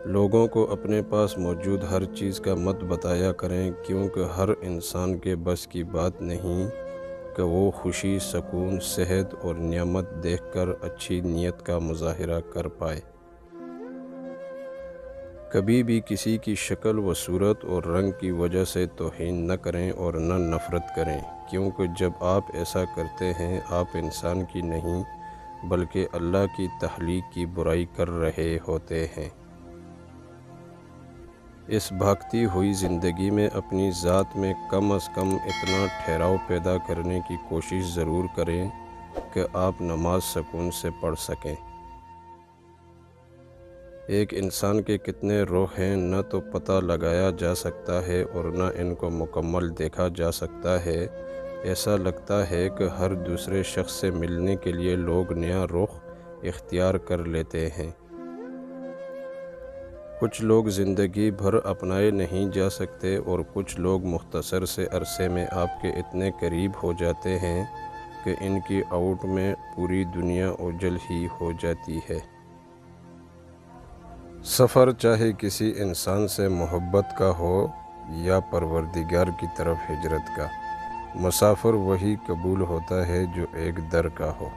لوگوں کو اپنے پاس موجود ہر چیز کا مت بتایا کریں، کیونکہ ہر انسان کے بس کی بات نہیں کہ وہ خوشی، سکون، صحت اور نعمت دیکھ کر اچھی نیت کا مظاہرہ کر پائے۔ کبھی بھی کسی کی شکل و صورت اور رنگ کی وجہ سے توہین نہ کریں اور نہ نفرت کریں، کیونکہ جب آپ ایسا کرتے ہیں آپ انسان کی نہیں بلکہ اللہ کی تخلیق کی برائی کر رہے ہوتے ہیں۔ اس بھاگتی ہوئی زندگی میں اپنی ذات میں کم از کم اتنا ٹھہراؤ پیدا کرنے کی کوشش ضرور کریں کہ آپ نماز سکون سے پڑھ سکیں۔ ایک انسان کے کتنے روح ہیں نہ تو پتہ لگایا جا سکتا ہے اور نہ ان کو مکمل دیکھا جا سکتا ہے۔ ایسا لگتا ہے کہ ہر دوسرے شخص سے ملنے کے لیے لوگ نیا رخ اختیار کر لیتے ہیں۔ کچھ لوگ زندگی بھر اپنائے نہیں جا سکتے اور کچھ لوگ مختصر سے عرصے میں آپ کے اتنے قریب ہو جاتے ہیں کہ ان کی آؤٹ میں پوری دنیا اوجھل ہی ہو جاتی ہے۔ سفر چاہے کسی انسان سے محبت کا ہو یا پروردگار کی طرف ہجرت کا، مسافر وہی قبول ہوتا ہے جو ایک در کا ہو۔